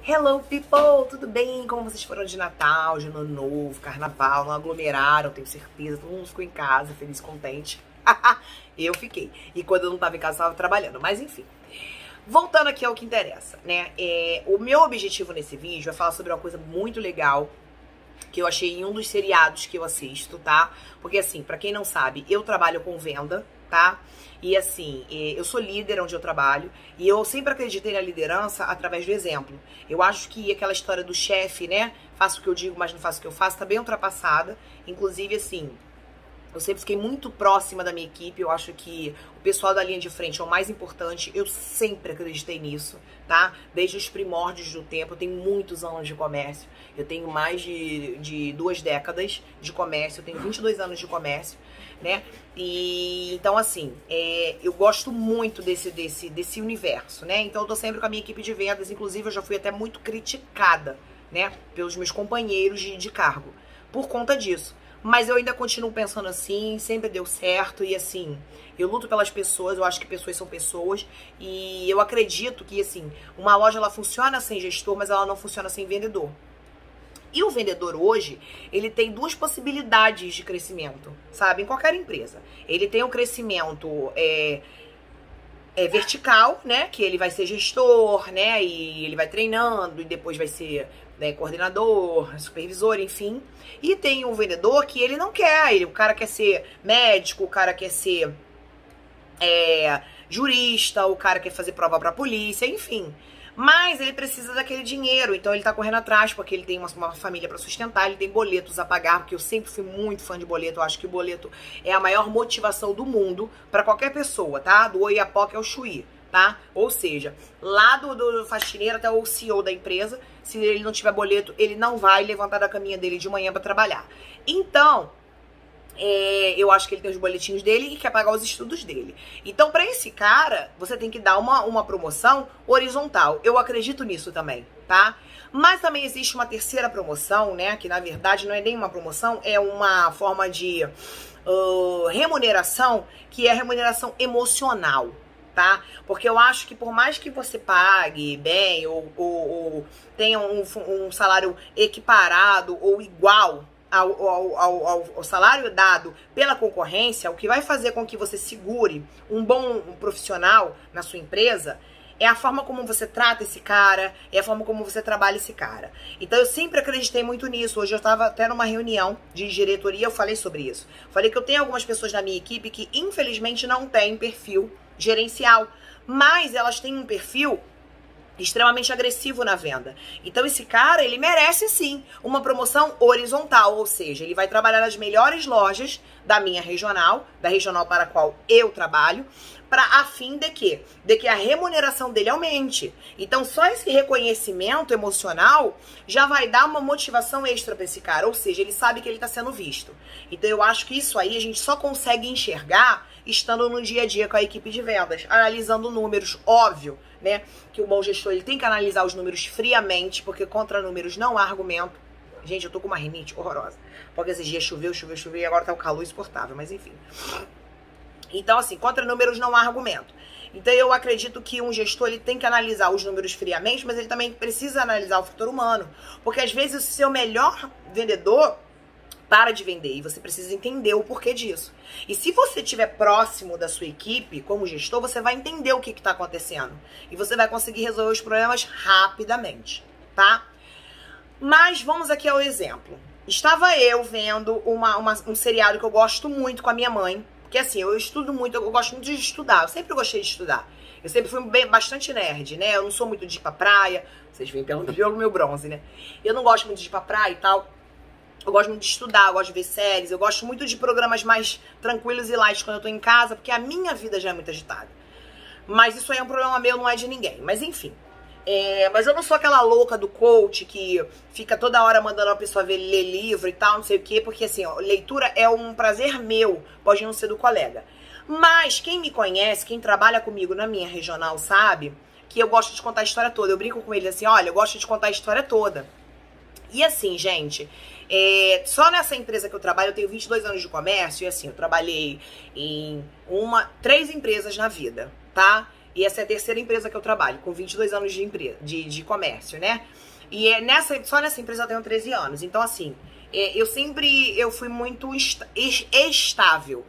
Hello people, tudo bem? Como vocês foram de Natal, de Ano Novo, Carnaval? Não aglomeraram, tenho certeza, todo mundo ficou em casa, feliz, contente. Eu fiquei. E quando eu não tava em casa, eu tava trabalhando, mas enfim. Voltando aqui ao que interessa, né? O meu objetivo nesse vídeo é falar sobre uma coisa muito legal que eu achei em um dos seriados que eu assisto, tá? Porque assim, pra quem não sabe, eu trabalho com venda, tá? E assim, eu sou líder onde eu trabalho e eu sempre acreditei na liderança através do exemplo. Eu acho que aquela história do chefe, né? Faço o que eu digo, mas não faço o que eu faço, tá bem ultrapassada. Inclusive, assim, eu sempre fiquei muito próxima da minha equipe. Eu acho que o pessoal da linha de frente é o mais importante. Eu sempre acreditei nisso, tá? Desde os primórdios do tempo. Eu tenho muitos anos de comércio. Eu tenho mais de 2 décadas de comércio. Eu tenho 22 anos de comércio, né? E então, assim, eu gosto muito desse universo, né? Então eu tô sempre com a minha equipe de vendas. Inclusive, eu já fui até muito criticada, né? Pelos meus companheiros de cargo. Por conta disso. Mas eu ainda continuo pensando assim, sempre deu certo e assim, eu luto pelas pessoas, eu acho que pessoas são pessoas e eu acredito que assim, uma loja ela funciona sem gestor, mas ela não funciona sem vendedor. E o vendedor hoje, ele tem 2 possibilidades de crescimento, sabe? Em qualquer empresa. Ele tem um crescimento vertical, né? Que ele vai ser gestor, né? E ele vai treinando e depois vai ser coordenador, supervisor, enfim. E tem um vendedor que ele não quer. O cara quer ser médico, o cara quer ser jurista, o cara quer fazer prova pra polícia, enfim. Mas ele precisa daquele dinheiro, então ele tá correndo atrás, porque ele tem uma família pra sustentar, ele tem boletos a pagar, porque eu sempre fui muito fã de boleto, eu acho que o boleto é a maior motivação do mundo pra qualquer pessoa, tá? Do Oiapoque ao Chuí, tá? Ou seja, lá do faxineiro até o CEO da empresa, se ele não tiver boleto, ele não vai levantar da caminha dele de manhã pra trabalhar. Então, eu acho que ele tem os boletinhos dele e quer pagar os estudos dele. Então, pra esse cara, você tem que dar uma promoção horizontal. Eu acredito nisso também, tá? Mas também existe uma terceira promoção, né? Que na verdade não é nem uma promoção, é uma forma de remuneração, que é a remuneração emocional, tá? Porque eu acho que por mais que você pague bem ou tenha um salário equiparado ou igual ao salário dado pela concorrência, o que vai fazer com que você segure um bom profissional na sua empresa é a forma como você trata esse cara, é a forma como você trabalha esse cara. Então eu sempre acreditei muito nisso. Hoje eu estava até numa reunião de diretoria, eu falei sobre isso. Falei que eu tenho algumas pessoas na minha equipe que infelizmente não têm perfil gerencial, mas elas têm um perfil extremamente agressivo na venda. Então esse cara, ele merece sim uma promoção horizontal, ou seja, ele vai trabalhar nas melhores lojas da minha regional, da regional para a qual eu trabalho, a fim de que a remuneração dele aumente. Então só esse reconhecimento emocional já vai dar uma motivação extra para esse cara, ou seja, ele sabe que ele está sendo visto. Então eu acho que isso aí a gente só consegue enxergar estando no dia a dia com a equipe de vendas, analisando números, óbvio, né, que o bom gestor ele tem que analisar os números friamente, porque contra números não há argumento. Gente, eu tô com uma rinite horrorosa, porque esses dias choveu e agora tá um calor insuportável, mas enfim. Então, assim, contra números não há argumento. Então, eu acredito que um gestor ele tem que analisar os números friamente, mas ele também precisa analisar o fator humano, porque às vezes o seu melhor vendedor para de vender e você precisa entender o porquê disso. E se você estiver próximo da sua equipe, como gestor, você vai entender o que está acontecendo. E você vai conseguir resolver os problemas rapidamente, tá? Mas vamos aqui ao exemplo. Estava eu vendo um seriado que eu gosto muito com a minha mãe. Porque assim, eu estudo muito, eu gosto muito de estudar. Eu sempre gostei de estudar. Eu sempre fui bastante nerd, né? Eu não sou muito de ir pra praia. Vocês veem pelo meu bronze, né? Eu não gosto muito de ir pra praia e tal. Eu gosto muito de estudar, eu gosto de ver séries, eu gosto muito de programas mais tranquilos e light quando eu tô em casa, porque a minha vida já é muito agitada. Mas isso aí é um problema meu, não é de ninguém. Mas enfim. Mas eu não sou aquela louca do coach que fica toda hora mandando a pessoa ler livro e tal, não sei o quê, porque assim, ó, leitura é um prazer meu, pode não ser do colega. Mas quem me conhece, quem trabalha comigo na minha regional sabe que eu gosto de contar a história toda. Eu brinco com eles assim, olha, eu gosto de contar a história toda. E assim, gente, só nessa empresa que eu trabalho, eu tenho 22 anos de comércio, e assim, eu trabalhei em 3 empresas na vida, tá? E essa é a terceira empresa que eu trabalho, com 22 anos de comércio, né? E só nessa empresa eu tenho 13 anos. Então, assim, eu fui muito estável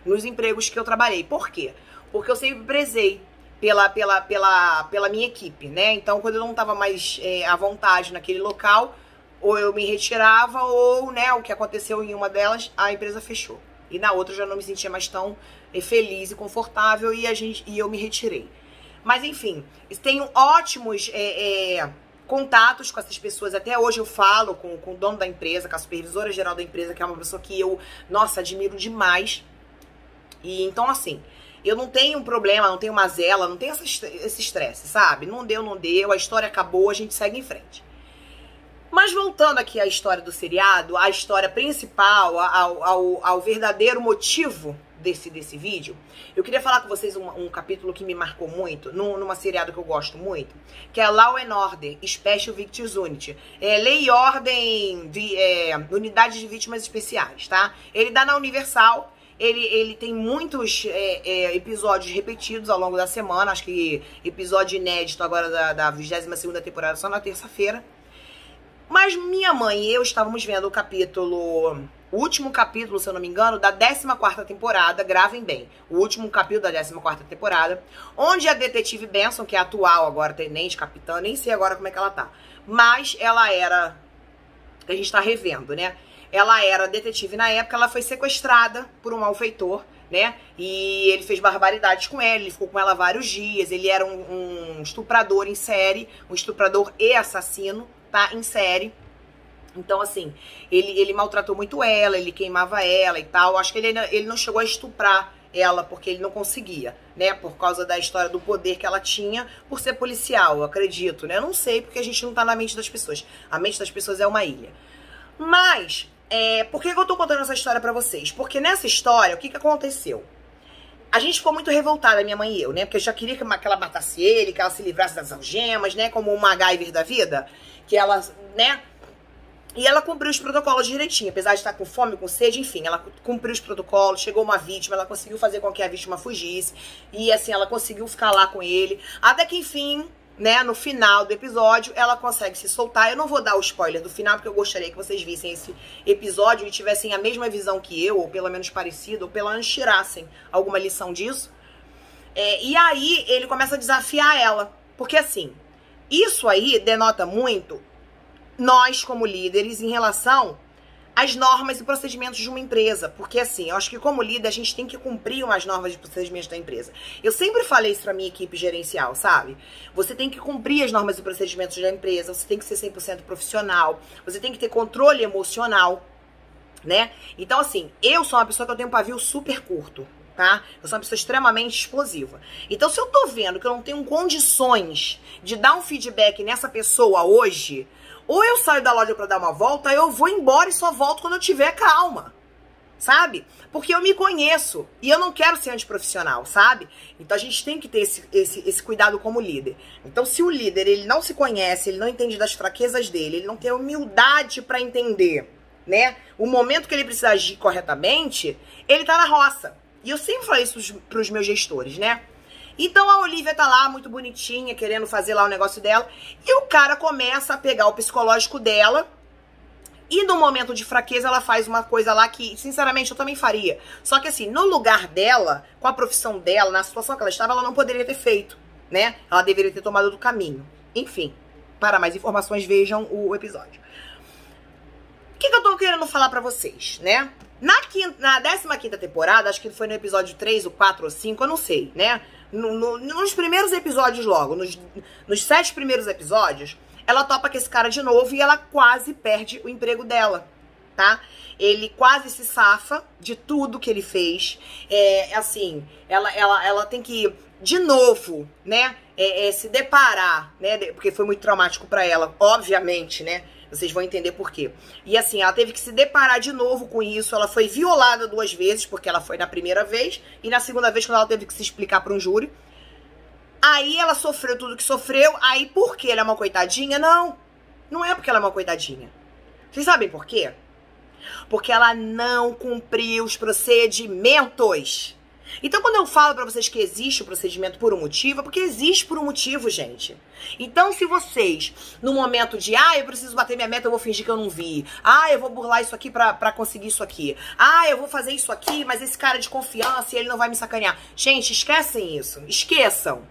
nos empregos que eu trabalhei. Por quê? Porque eu sempre prezei pela minha equipe, né? Então, quando eu não estava mais à vontade naquele local, ou eu me retirava, ou, né, o que aconteceu em uma delas, a empresa fechou. E na outra eu já não me sentia mais tão feliz e confortável e eu me retirei. Mas, enfim, tenho ótimos contatos com essas pessoas. Até hoje eu falo com o dono da empresa, com a supervisora geral da empresa, que é uma pessoa que eu, nossa, admiro demais. E então, assim, eu não tenho um problema, não tenho mazela, não tenho esse estresse, sabe? Não deu, a história acabou, a gente segue em frente. Mas voltando aqui à história do seriado, à história principal, ao verdadeiro motivo desse vídeo, eu queria falar com vocês um capítulo que me marcou muito, numa seriado que eu gosto muito, que é Law and Order, Special Victims Unit. Lei e Ordem, Unidade de Vítimas Especiais, tá? Ele dá na Universal. Ele tem muitos episódios repetidos ao longo da semana. Acho que episódio inédito agora da 22ª temporada só na terça-feira. Mas minha mãe e eu estávamos vendo o último capítulo, se eu não me engano, da 14ª temporada, gravem bem, o último capítulo da 14ª temporada, onde a detetive Benson, que é a atual agora tenente, capitã, nem sei agora como é que ela tá, mas ela era, a gente tá revendo, né? Ela era detetive na época, ela foi sequestrada por um malfeitor, né? E ele fez barbaridades com ela, ele ficou com ela vários dias, ele era um estuprador em série, um estuprador e assassino, tá? Em série. Então, assim, ele maltratou muito ela, ele queimava ela e tal. Acho que ele não chegou a estuprar ela, porque ele não conseguia, né? Por causa da história do poder que ela tinha por ser policial, eu acredito, né? Eu não sei, porque a gente não tá na mente das pessoas. A mente das pessoas é uma ilha. Mas, por que eu tô contando essa história pra vocês? Porque nessa história, o que aconteceu? A gente ficou muito revoltada, minha mãe e eu, né? Porque eu já queria que ela matasse ele, que ela se livrasse das algemas, né? Como uma MacGyver da vida. Que ela, né? E ela cumpriu os protocolos direitinho. Apesar de estar com fome, com sede, enfim. Ela cumpriu os protocolos, chegou uma vítima, ela conseguiu fazer com que a vítima fugisse. E assim, ela conseguiu ficar lá com ele. Até que, enfim, né? No final do episódio, ela consegue se soltar. Eu não vou dar o spoiler do final, porque eu gostaria que vocês vissem esse episódio e tivessem a mesma visão que eu, ou pelo menos parecida, ou pelo menos tirassem alguma lição disso. E aí, ele começa a desafiar ela. Porque assim, isso aí denota muito nós, como líderes, em relação às normas e procedimentos de uma empresa. Porque, assim, eu acho que como líder, a gente tem que cumprir umas normas de procedimentos da empresa. Eu sempre falei isso pra minha equipe gerencial, sabe? Você tem que cumprir as normas e procedimentos da empresa, você tem que ser 100% profissional, você tem que ter controle emocional, né? Então, assim, eu sou uma pessoa que eu tenho um pavio super curto, tá? Eu sou uma pessoa extremamente explosiva. Então, se eu tô vendo que eu não tenho condições de dar um feedback nessa pessoa hoje, ou eu saio da loja pra dar uma volta, eu vou embora e só volto quando eu tiver calma, sabe? Porque eu me conheço e eu não quero ser antiprofissional, sabe? Então a gente tem que ter esse cuidado como líder. Então se o líder, ele não se conhece, ele não entende das fraquezas dele, ele não tem humildade pra entender, né? O momento que ele precisa agir corretamente, ele tá na roça. E eu sempre falei isso pros meus gestores, né? Então a Olivia tá lá, muito bonitinha, querendo fazer lá o negócio dela. E o cara começa a pegar o psicológico dela. E no momento de fraqueza ela faz uma coisa lá que, sinceramente, eu também faria. Só que assim, no lugar dela, com a profissão dela, na situação que ela estava, ela não poderia ter feito, né? Ela deveria ter tomado do caminho. Enfim, para mais informações, vejam o episódio. O que eu tô querendo falar pra vocês, né? Na 15ª temporada, acho que foi no episódio 3, ou 4 ou 5, eu não sei, né? Nos primeiros episódios logo, nos 7 primeiros episódios, ela topa com esse cara de novo e ela quase perde o emprego dela, tá? Ele quase se safa de tudo que ele fez. Assim, ela tem que, de novo, né, se deparar, né, porque foi muito traumático pra ela, obviamente, né? Vocês vão entender por quê. E assim, ela teve que se deparar de novo com isso. Ela foi violada 2 vezes, porque ela foi na primeira vez. E na segunda vez, quando ela teve que se explicar para um júri. Aí ela sofreu tudo que sofreu. Aí, por que ela é uma coitadinha? Não, não é porque ela é uma coitadinha. Vocês sabem por quê? Porque ela não cumpriu os procedimentos. Então, quando eu falo pra vocês que existe o procedimento por um motivo, é porque existe por um motivo, gente. Então, se vocês, no momento de, eu preciso bater minha meta, eu vou fingir que eu não vi. Eu vou burlar isso aqui pra conseguir isso aqui. Eu vou fazer isso aqui, mas esse cara é de confiança e ele não vai me sacanear. Gente, esquecem isso. Esqueçam,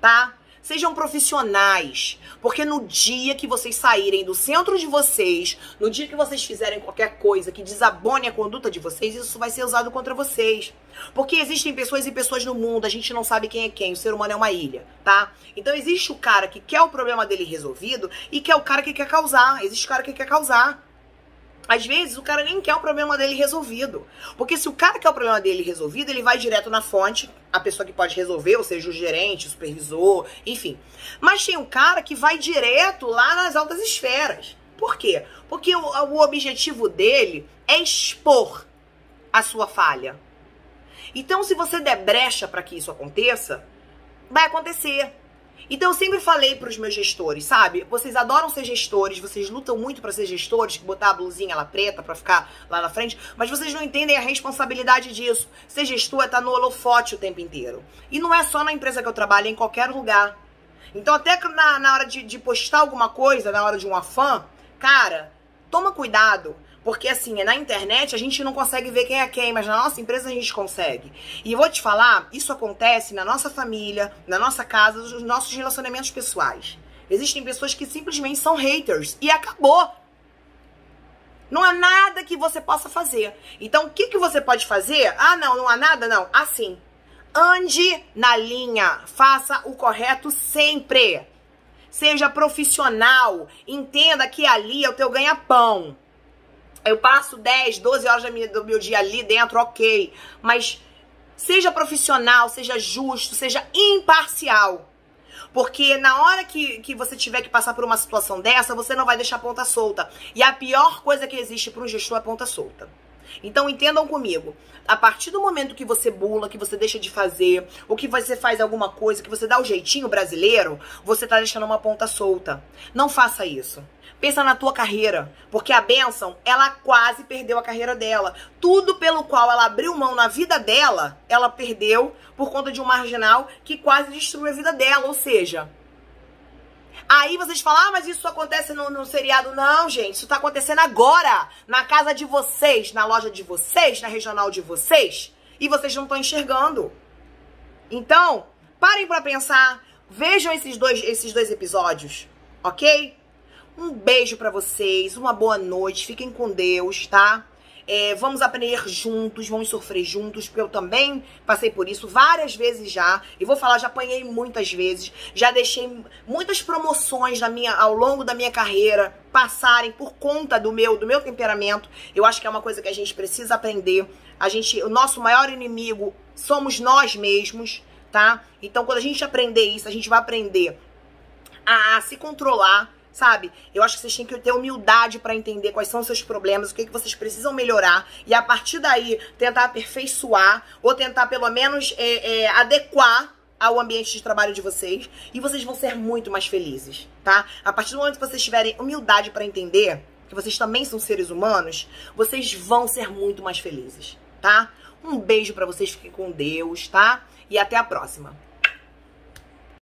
tá? Sejam profissionais, porque no dia que vocês saírem do centro de vocês, no dia que vocês fizerem qualquer coisa que desabone a conduta de vocês, isso vai ser usado contra vocês. Porque existem pessoas e pessoas no mundo, a gente não sabe quem é quem, o ser humano é uma ilha, tá? Então existe o cara que quer o problema dele resolvido e que é o cara que quer causar, existe o cara que quer causar. Às vezes, o cara nem quer o problema dele resolvido. Porque se o cara quer o problema dele resolvido, ele vai direto na fonte, a pessoa que pode resolver, ou seja, o gerente, o supervisor, enfim. Mas tem um cara que vai direto lá nas altas esferas. Por quê? Porque o objetivo dele é expor a sua falha. Então, se você der brecha para que isso aconteça, vai acontecer. Então, eu sempre falei pros meus gestores, sabe? Vocês adoram ser gestores, vocês lutam muito pra ser gestores, botar a blusinha lá preta pra ficar lá na frente, mas vocês não entendem a responsabilidade disso. Ser gestor é estar no holofote o tempo inteiro. E não é só na empresa que eu trabalho, é em qualquer lugar. Então, até na hora de postar alguma coisa, na hora de um afã, cara, toma cuidado. Porque, assim, na internet a gente não consegue ver quem é quem, mas na nossa empresa a gente consegue. E eu vou te falar, isso acontece na nossa família, na nossa casa, nos nossos relacionamentos pessoais. Existem pessoas que simplesmente são haters e acabou. Não há nada que você possa fazer. Então, o que você pode fazer? Não há nada? Não. Assim, ande na linha, faça o correto sempre. Seja profissional, entenda que ali é o teu ganha-pão. Eu passo 10, 12 horas do meu dia ali dentro, ok. Mas seja profissional, seja justo, seja imparcial. Porque na hora que você tiver que passar por uma situação dessa, você não vai deixar a ponta solta. E a pior coisa que existe para um gestor é a ponta solta. Então entendam comigo, a partir do momento que você bula, que você deixa de fazer, ou que você faz alguma coisa, que você dá o jeitinho brasileiro, você tá deixando uma ponta solta. Não faça isso. Pensa na tua carreira, porque a bênção, ela quase perdeu a carreira dela. Tudo pelo qual ela abriu mão na vida dela, ela perdeu por conta de um marginal que quase destruiu a vida dela, ou seja... Aí vocês falam, mas isso acontece no seriado. Não, gente, isso tá acontecendo agora, na casa de vocês, na loja de vocês, na regional de vocês, e vocês não estão enxergando. Então, parem pra pensar, vejam esses dois episódios, ok? Um beijo pra vocês, uma boa noite, fiquem com Deus, tá? Vamos aprender juntos, vamos sofrer juntos, porque eu também passei por isso várias vezes já. E vou falar, já apanhei muitas vezes, já deixei muitas promoções ao longo da minha carreira passarem por conta do meu temperamento. Eu acho que é uma coisa que a gente precisa aprender. O nosso maior inimigo somos nós mesmos, tá? Então, quando a gente aprender isso, a gente vai aprender a se controlar, sabe? Eu acho que vocês têm que ter humildade pra entender quais são os seus problemas, o que vocês precisam melhorar, e a partir daí tentar aperfeiçoar, ou tentar pelo menos adequar ao ambiente de trabalho de vocês, e vocês vão ser muito mais felizes, tá? A partir do momento que vocês tiverem humildade pra entender que vocês também são seres humanos, vocês vão ser muito mais felizes, tá? Um beijo pra vocês, fiquem com Deus, tá? E até a próxima.